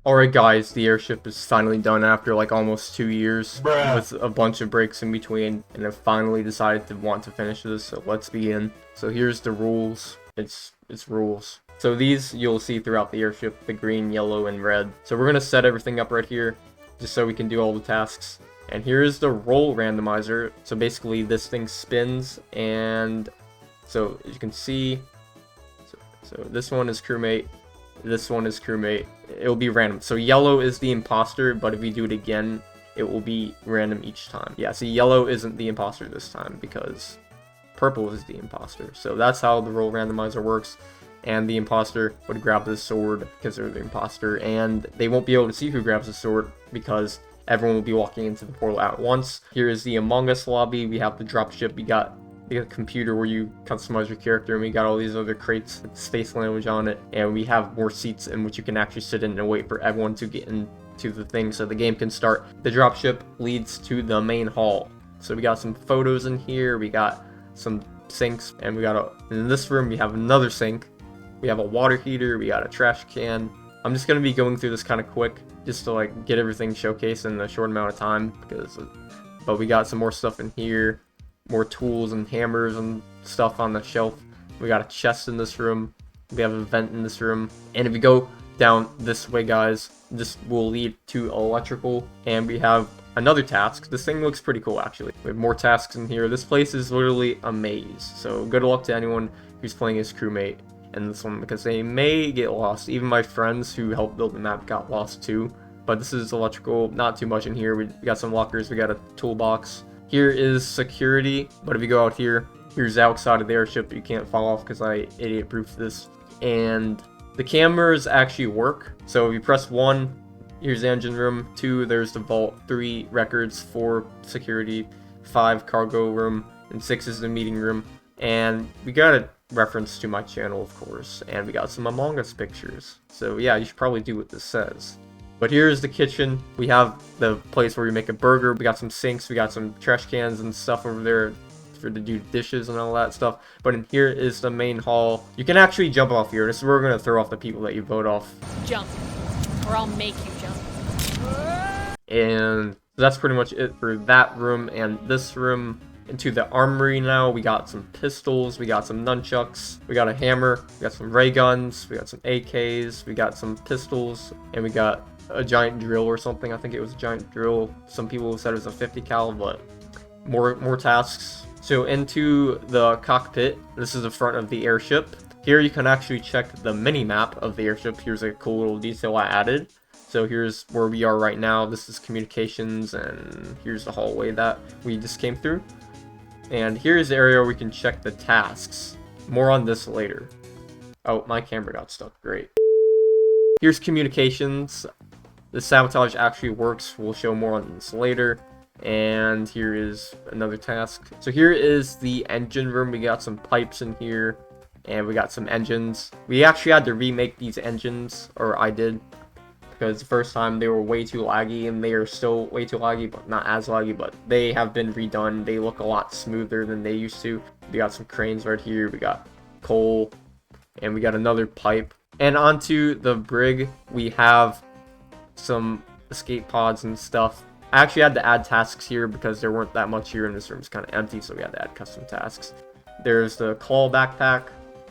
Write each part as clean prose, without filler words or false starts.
Alright guys, the airship is finally done after like almost 2 years with a bunch of breaks in between, and I've finally decided to want to finish this, so let's begin. So here's the rules. It's rules. So these you'll see throughout the airship, the green, yellow, and red. So we're gonna set everything up right here, just so we can do all the tasks. And here's the roll randomizer. So basically this thing spins, and so as you can see, so this one is crewmate, this one is crewmate. It'll be random. So yellow is the imposter, but if we do it again, it will be random each time. Yeah, see, yellow isn't the imposter this time because purple is the imposter. So that's how the roll randomizer works. And the imposter would grab the sword because they're the imposter, and they won't be able to see who grabs the sword because everyone will be walking into the portal at once. Here is the Among Us lobby. We have the dropship. We got the computer where you customize your character, and we got all these other crates with space language on it, and we have more seats in which you can actually sit in and wait for everyone to get into the thing so the game can start. The dropship leads to the main hall. So we got some photos in here, we got some sinks, and we got in this room we have another sink, we have a water heater, we got a trash can. I'm just going to be going through this kind of quick just to like get everything showcased in a short amount of time, but we got some more stuff in here. More tools and hammers and stuff on the shelf. We got a chest in this room. We have a vent in this room. And if we go down this way, guys, this will lead to electrical. And we have another task. This thing looks pretty cool, actually. We have more tasks in here. This place is literally a maze. So good luck to anyone who's playing as crewmate in this one, because they may get lost. Even my friends who helped build the map got lost too. But this is electrical. Not too much in here. We got some lockers. We got a toolbox. Here is security, but if you go out here, here's outside of the airship. You can't fall off because I idiot-proofed this. And the cameras actually work. So if you press 1, here's the engine room. 2, there's the vault. 3, records. 4, security. 5, cargo room. And 6 is the meeting room. And we got a reference to my channel, of course. And we got some Among Us pictures. So yeah, you should probably do what this says. But here's the kitchen. We have the place where we make a burger. We got some sinks. We got some trash cans and stuff over there for to do dishes and all that stuff. But in here is the main hall. You can actually jump off here. This is where we're going to throw off the people that you vote off. Jump, or I'll make you jump. And that's pretty much it for that room and this room. Into the armory now. We got some pistols, we got some nunchucks, we got a hammer, we got some ray guns, we got some AKs, we got some pistols, and we got a giant drill or something. I think it was a giant drill. Some people said it was a 50 cal, but more tasks. So into the cockpit. This is the front of the airship. Here you can actually check the mini map of the airship. Here's a cool little detail I added. So here's where we are right now. This is communications, and here's the hallway that we just came through. And here's the area where we can check the tasks. More on this later. Oh, my camera got stuck. Great. Here's communications. The sabotage actually works. We'll show more on this later. And here is another task. So here is the engine room. We got some pipes in here. And we got some engines. We actually had to remake these engines. Or I did. Because the first time they were way too laggy, and they are still way too laggy, but not as laggy, but they have been redone. They look a lot smoother than they used to. We got some cranes right here, we got coal, and we got another pipe. And onto the brig, we have some escape pods and stuff. I actually had to add tasks here because there weren't that much here, and this room is kind of empty, so we had to add custom tasks. There's the claw backpack,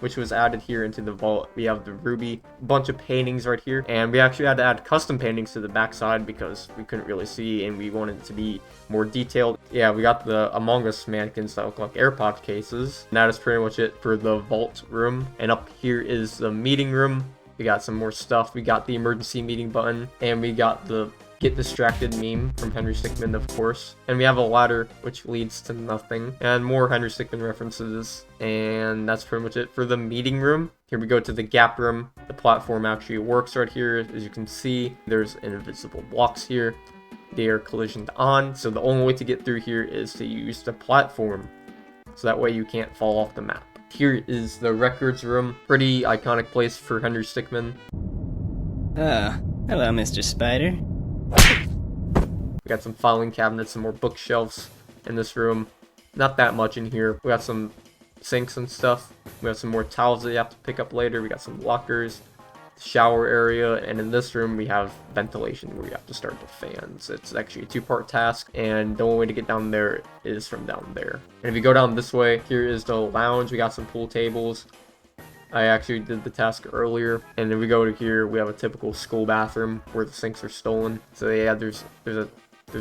which was added here into the vault. We have the ruby, a bunch of paintings right here, and we actually had to add custom paintings to the backside because we couldn't really see and we wanted it to be more detailed. Yeah, we got the Among Us mannequins that look like AirPod cases. And that is pretty much it for the vault room. And up here is the meeting room. We got some more stuff. We got the emergency meeting button, and we got the Get Distracted meme from Henry Stickmin, of course. And we have a ladder, which leads to nothing. And more Henry Stickmin references. And that's pretty much it for the meeting room. Here we go to the gap room. The platform actually works right here. As you can see, there's invisible blocks here. They are collisioned on. So the only way to get through here is to use the platform. So that way you can't fall off the map. Here is the records room. Pretty iconic place for Henry Stickmin. Hello, Mr. Spider. We got some filing cabinets, some more bookshelves in this room. Not that much in here. We got some sinks and stuff. We have some more towels that you have to pick up later. We got some lockers, shower area, and in this room we have ventilation where you have to start the fans. It's actually a two-part task, and the only way to get down there is from down there. And if you go down this way, here is the lounge. We got some pool tables. I actually did the task earlier. And then we go to here, we have a typical school bathroom where the sinks are stolen. So yeah, there's a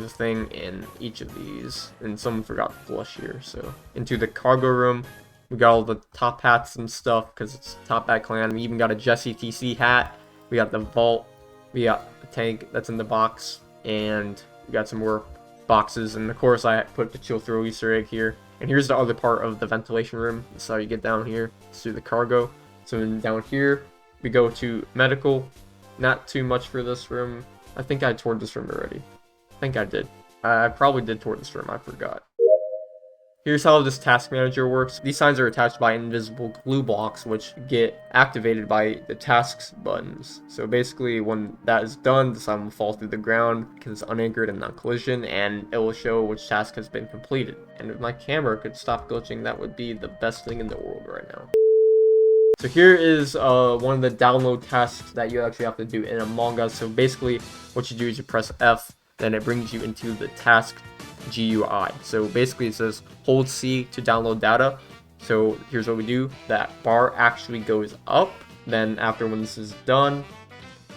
thing in each of these, and someone forgot to flush here. So into the cargo room, we got all the top hats and stuff because it's Top Hat Clan. We even got a Jesse TC hat. We got the vault. We got the tank that's in the box, and we got some more boxes. And of course, I put the chill throw Easter egg here. And here's the other part of the ventilation room. That's how you get down here. It's through the cargo. So down here, we go to medical. Not too much for this room. I think I toured this room already. I think I did. I probably did tour this room. I forgot. Here's how this task manager works. These signs are attached by invisible glue blocks, which get activated by the tasks buttons. So basically, when that is done, the sign will fall through the ground because it's unanchored and non-collision, and it will show which task has been completed. And if my camera could stop glitching, that would be the best thing in the world right now. So here is one of the download tasks that you actually have to do in Among Us. So basically, what you do is you press F, then it brings you into the task GUI. So basically it says hold C to download data. So here's what we do. That bar actually goes up. Then after when this is done,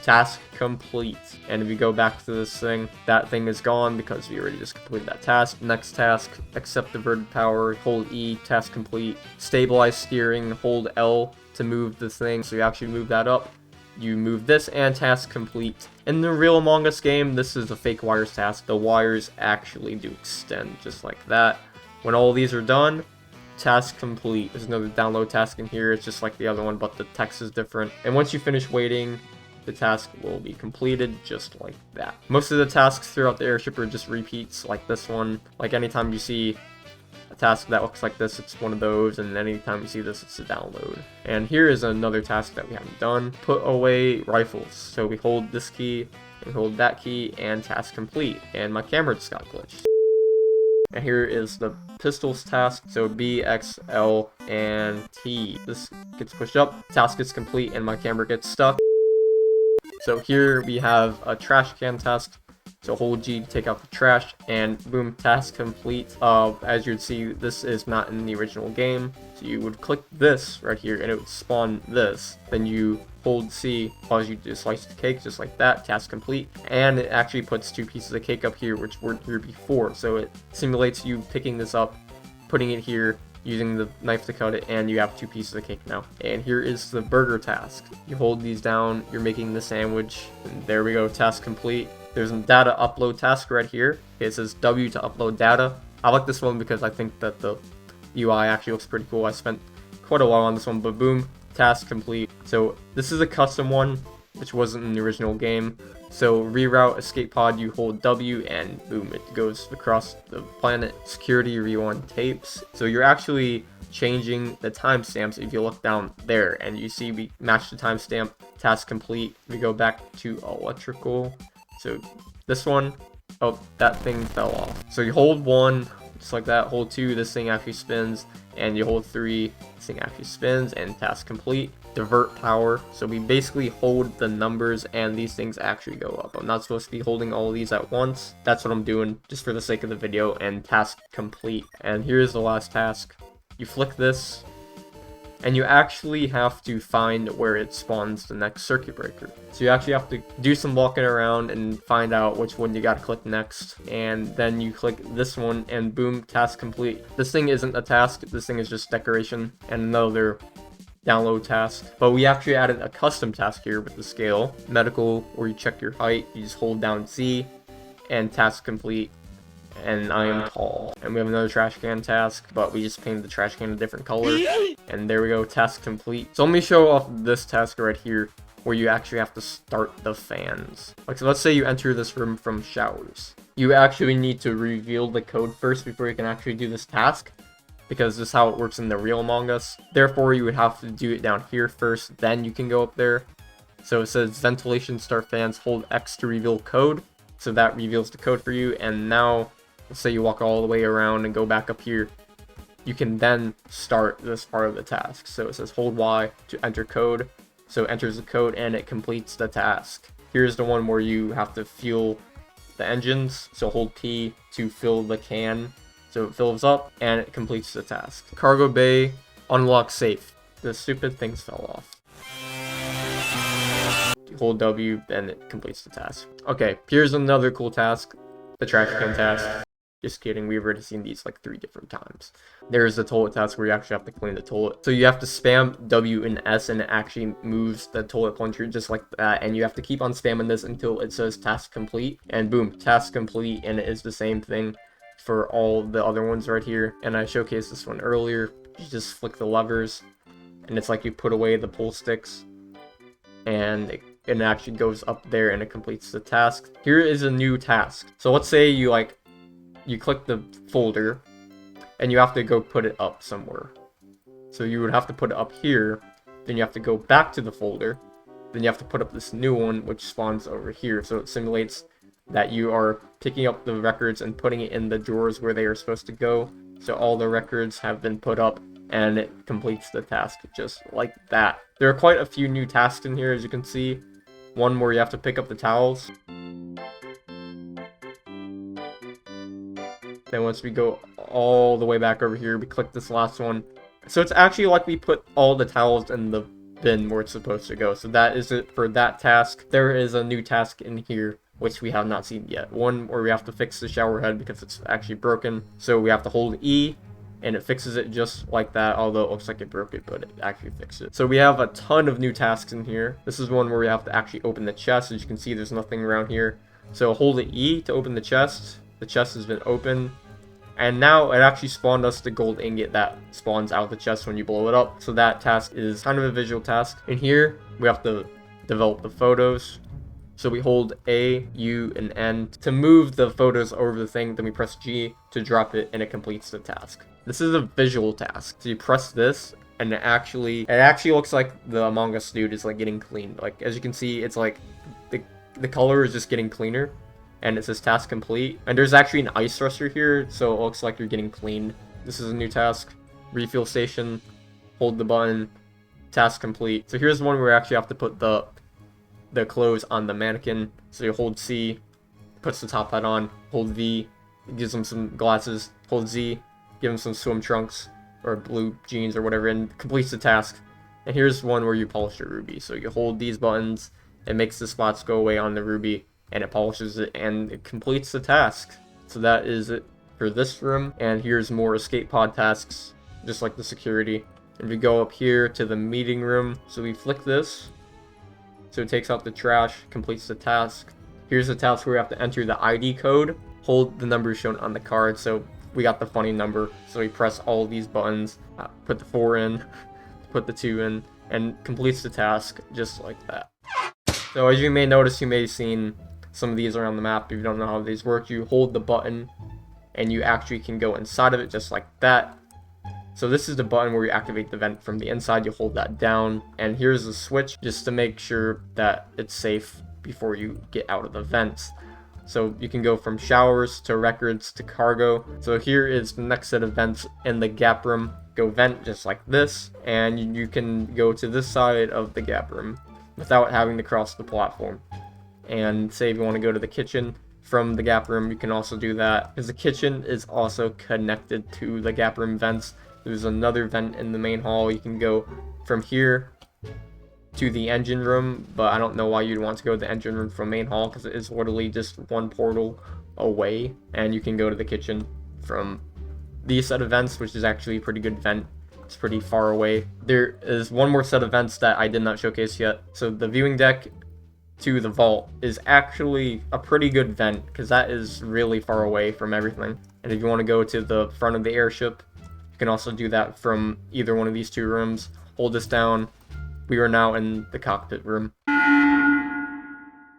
task complete. And if you go back to this thing, that thing is gone because we already just completed that task. Next task, accept diverted power, hold E, task complete. Stabilize steering, hold L to move the thing. So you actually move that up. You move this and task complete. In the real Among Us game, this is a fake wires task. The wires actually do extend just like that. When all these are done, task complete. There's another download task in here. It's just like the other one, but the text is different. And once you finish waiting, the task will be completed just like that. Most of the tasks throughout the airship are just repeats like this one. Like anytime you see a task that looks like this, it's one of those, and anytime you see this, it's a download. And here is another task that we haven't done. Put away rifles. So we hold this key, and we hold that key, and task complete. And my camera just got glitched. And here is the pistols task. So B, X, L, and T. This gets pushed up, task is complete, and my camera gets stuck. So here we have a trash can task. So hold G to take out the trash, and boom, task complete. As you'd see, this is not in the original game. So you would click this right here, and it would spawn this. Then you hold C, cause you to slice the cake just like that, task complete. And it actually puts two pieces of cake up here, which weren't here before. So it simulates you picking this up, putting it here, using the knife to cut it, and you have two pieces of cake now. And here is the burger task. You hold these down, you're making the sandwich, and there we go, task complete. There's a data upload task right here. It says W to upload data. I like this one because I think that the UI actually looks pretty cool. I spent quite a while on this one, but boom, task complete. So this is a custom one, which wasn't in the original game. So reroute escape pod, you hold W, and boom, it goes across the planet. Security rewind tapes. So you're actually changing the timestamps. If you look down there and you see we match the timestamp, task complete. We go back to electrical. So this one, oh, that thing fell off. So you hold 1, just like that, hold 2, this thing actually spins, and you hold 3, this thing actually spins, and task complete. Divert power, so we basically hold the numbers and these things actually go up. I'm not supposed to be holding all of these at once. That's what I'm doing just for the sake of the video, and task complete. And here's the last task. You flick this, and you actually have to find where it spawns the next circuit breaker. So you actually have to do some walking around and find out which one you gotta click next. And then you click this one, and boom, task complete. This thing isn't a task, this thing is just decoration and another download task. But we actually added a custom task here with the scale. Medical, where you check your height, you just hold down Z, and task complete. And I am tall. And we have another trash can task, but we just painted the trash can a different color. And there we go, task complete. So let me show off this task right here, where you actually have to start the fans. Like, so let's say you enter this room from showers. You actually need to reveal the code first before you can actually do this task, because this is how it works in the real Among Us. Therefore, you would have to do it down here first, then you can go up there. So it says ventilation start fans, hold X to reveal code. So that reveals the code for you, and now let's say you walk all the way around and go back up here. You can then start this part of the task. So it says hold Y to enter code. So it enters the code and it completes the task. Here's the one where you have to fuel the engines. So hold P to fill the can. So it fills up and it completes the task. Cargo bay, unlock safe. The stupid things fell off. Hold W, then it completes the task. Okay, here's another cool task. The trash can task. Just kidding, we've already seen these like 3 different times. There's the toilet task where you actually have to clean the toilet. So you have to spam W and S and it actually moves the toilet plunger just like that. And you have to keep on spamming this until it says task complete. And boom, task complete. And it is the same thing for all the other ones right here. And I showcased this one earlier. You just flick the levers and it's like you put away the pull sticks. And it actually goes up there and it completes the task. Here is a new task. So let's say you click the folder and you have to go put it up somewhere. So you would have to put it up here, then you have to go back to the folder, then you have to put up this new one which spawns over here. So it simulates that you are picking up the records and putting it in the drawers where they are supposed to go. So all the records have been put up and it completes the task just like that. There are quite a few new tasks in here, as you can see. One where you have to pick up the towels. Then once we go all the way back over here, we click this last one. So it's actually like we put all the towels in the bin where it's supposed to go. So that is it for that task. There is a new task in here, which we have not seen yet. One where we have to fix the shower head because it's actually broken. So we have to hold E, and it fixes it just like that, although it looks like it broke it, but it actually fixed it. So we have a ton of new tasks in here. This is one where we have to actually open the chest. As you can see, there's nothing around here. So hold the E to open the chest. The chest has been opened. And now it actually spawned us the gold ingot that spawns out of the chest when you blow it up. So that task is kind of a visual task. In here, we have to develop the photos. So we hold A, U, and N to move the photos over the thing. Then we press G to drop it and it completes the task. This is a visual task. So you press this and it actually looks like the Among Us dude is like getting clean. Like as you can see, it's like the color is just getting cleaner. And it says task complete. And there's actually an ice thruster here, so it looks like you're getting cleaned. This is a new task. Refuel station. Hold the button. Task complete. So here's one where you actually have to put the clothes on the mannequin. So you hold C, puts the top hat on. Hold V, gives them some glasses. Hold Z, give them some swim trunks or blue jeans or whatever, and completes the task. And here's one where you polish the ruby. So you hold these buttons. It makes the spots go away on the ruby. And it polishes it and it completes the task. So that is it for this room. And here's more escape pod tasks, just like the security. And we go up here to the meeting room. So we flick this. So it takes out the trash, completes the task. Here's the task where we have to enter the ID code. Hold the number shown on the card. So we got the funny number. So we press all these buttons, put the 4 in, put the 2 in, and completes the task just like that. So as you may notice, you may have seen some of these around the map. If you don't know how these work, you hold the button and you actually can go inside of it just like that. So this is the button where you activate the vent from the inside. You hold that down, and here's the switch just to make sure that it's safe before you get out of the vents. So you can go from showers to records to cargo. So here is the next set of vents in the gap room. Go vent just like this, and you can go to this side of the gap room without having to cross the platform. And say if you want to go to the kitchen from the gap room, you can also do that, because the kitchen is also connected to the gap room vents. There's another vent in the main hall. You can go from here to the engine room, but I don't know why you'd want to go to the engine room from main hall, because it is literally just one portal away. And you can go to the kitchen from these set of vents, which is actually a pretty good vent. It's pretty far away. There is one more set of vents that I did not showcase yet. So the viewing deck to the vault is actually a pretty good vent, because that is really far away from everything. And if you want to go to the front of the airship, you can also do that from either one of these 2 rooms. Hold this down. We are now in the cockpit room.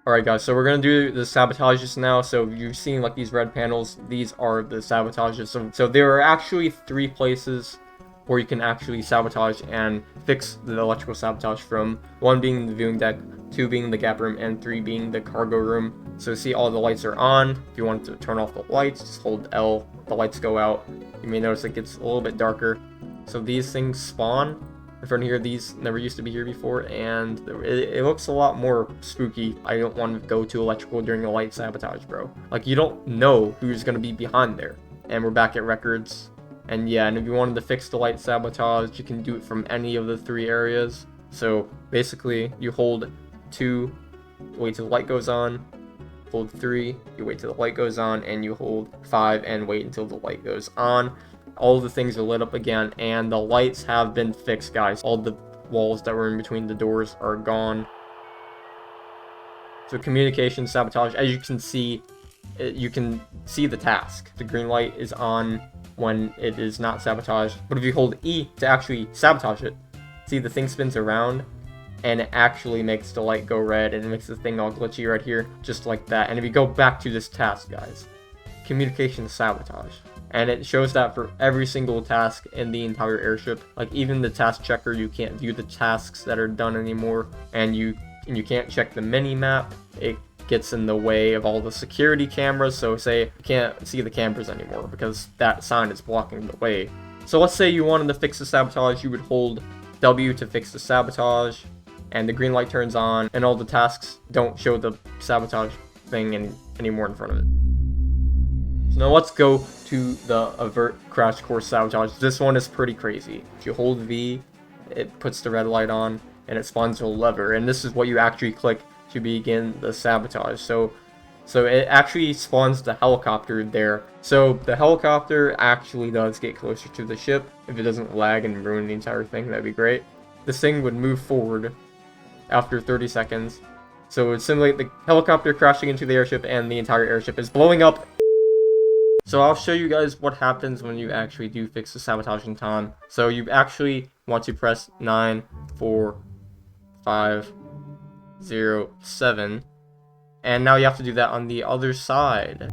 Alright guys, so we're going to do the sabotages now. So you've seen like these red panels. These are the sabotages. So there are actually 3 places where you can actually sabotage and fix the electrical sabotage from. 1 being the viewing deck, 2 being the gap room, and 3 being the cargo room. So see, all the lights are on. If you want to turn off the lights, just hold L, the lights go out. You may notice it gets a little bit darker. So these things spawn, in front of here. These never used to be here before, and it looks a lot more spooky. I don't want to go too electrical during the light sabotage, bro. Like, you don't know who's gonna be behind there. And we're back at records. And yeah, and if you wanted to fix the light sabotage, you can do it from any of the 3 areas. So basically, you hold 2, wait till the light goes on, hold 3, you wait till the light goes on, and you hold 5 and wait until the light goes on. All the things are lit up again, and the lights have been fixed, guys. All the walls that were in between the doors are gone. So communication sabotage, as you can see the task. The green light is on when it is not sabotaged, but if you hold E to actually sabotage it, see the thing spins around, and it actually makes the light go red, and it makes the thing all glitchy right here, just like that. And if you go back to this task, guys, communication sabotage, and it shows that for every single task in the entire airship. Like, even the task checker, you can't view the tasks that are done anymore, and you can't check the mini map. It gets in the way of all the security cameras, so say you can't see the cameras anymore because that sign is blocking the way. So let's say you wanted to fix the sabotage, you would hold W to fix the sabotage, and the green light turns on, and all the tasks don't show the sabotage thing anymore in front of it. So now let's go to the avert crash course sabotage. This one is pretty crazy. If you hold V, it puts the red light on, and it spawns a lever, and this is what you actually click to begin the sabotage. So it actually spawns the helicopter there. So the helicopter actually does get closer to the ship. If it doesn't lag and ruin the entire thing, that'd be great. This thing would move forward after 30 seconds. So it would simulate the helicopter crashing into the airship, and the entire airship is blowing up. So I'll show you guys what happens when you actually do fix the sabotage in time. So you actually want to press 9, 4, 5, 0, 7. And now you have to do that on the other side.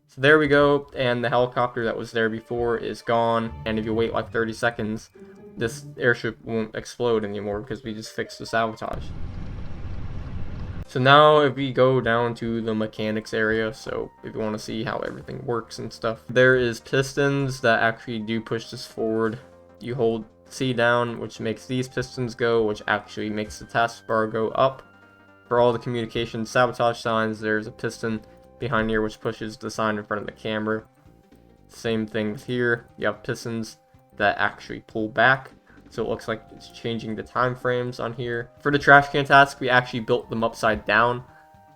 So there we go, and the helicopter that was there before is gone. And if you wait like 30 seconds, this airship won't explode anymore because we just fixed the sabotage. So now if we go down to the mechanics area, so if you want to see how everything works and stuff, there is pistons that actually do push this forward. You hold C down, which makes these pistons go, which actually makes the taskbar go up. For all the communication sabotage signs, there's a piston behind here which pushes the sign in front of the camera. Same thing with here. You have pistons that actually pull back, so it looks like it's changing the time frames on here. For the trash can task, we actually built them upside down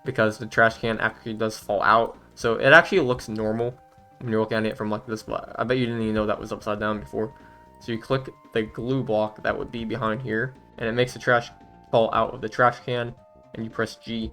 because the trash can actually does fall out. So it actually looks normal when you're looking at it from like this, but I bet you didn't even know that was upside down before. So you click the glue block that would be behind here, and it makes the trash fall out of the trash can, and you press G,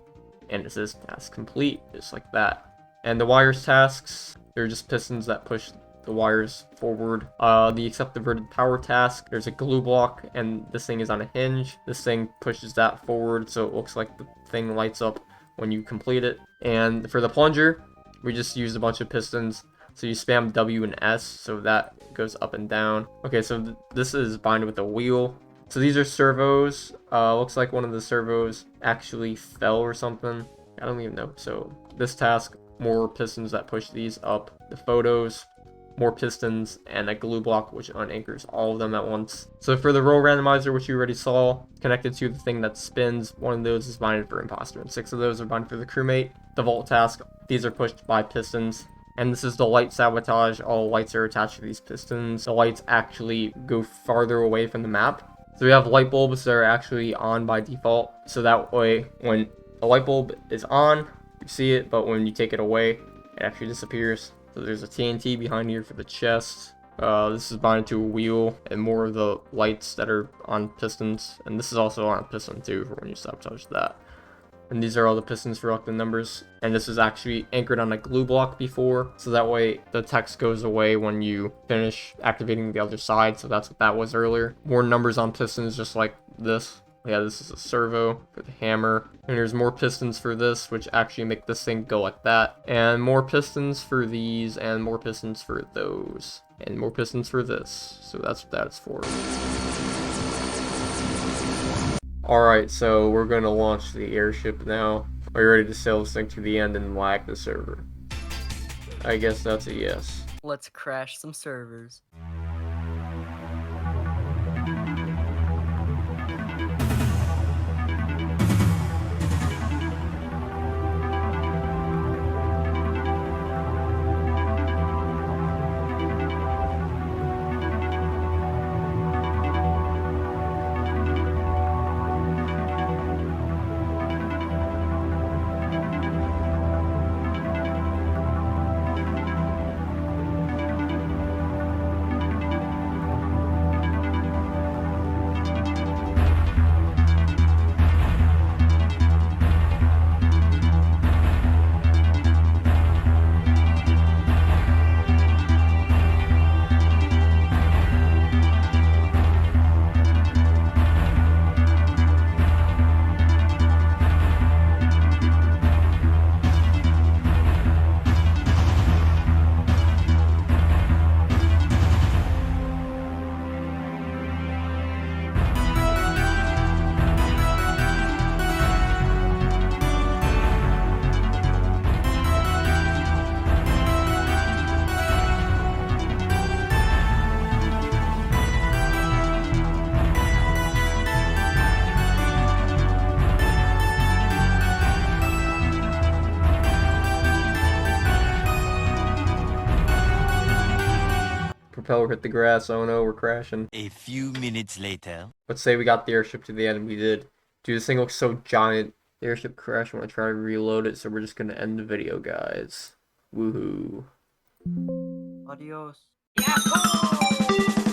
and it says task complete, just like that. And the wires tasks, they're just pistons that push the wires forward. The accept diverted power task, there's a glue block, and this thing is on a hinge. This thing pushes that forward, so it looks like the thing lights up when you complete it. And for the plunger, we just used a bunch of pistons. So you spam W and S, so that goes up and down. Okay, so this is bind with a wheel. So these are servos. Looks like one of the servos actually fell or something. I don't even know. So this task, more pistons that push these up. The photos, more pistons, and a glue block which unanchors all of them at once. So for the roll randomizer, which you already saw, connected to the thing that spins, one of those is binded for imposter, and 6 of those are binded for the crewmate. The vault task, these are pushed by pistons. And this is the light sabotage. All lights are attached to these pistons. The lights actually go farther away from the map. So we have light bulbs that are actually on by default. So that way, when a light bulb is on, you see it, but when you take it away, it actually disappears. So there's a TNT behind here for the chest. This is bonded to a wheel, and more of the lights that are on pistons. And this is also on a piston too for when you sabotage that. And these are all the pistons for like the numbers. And this is actually anchored on a glue block before, so that way the text goes away when you finish activating the other side. So that's what that was earlier. More numbers on pistons, just like this. Yeah, this is a servo for the hammer. And there's more pistons for this, which actually make this thing go like that. And more pistons for these, and more pistons for those. And more pistons for this. So that's what that's for. Alright, so we're going to launch the airship now. Are you ready to sail this thing to the end and lag the server? I guess that's a yes. Let's crash some servers. propeller hit the grass. Oh no, we're crashing. A few minutes later. Let's say we got the airship to the end, and we did. Dude, this thing looks so giant. The airship crashed. I'm gonna try to reload it, so we're just gonna end the video, guys. Woohoo. Adios. Yeah.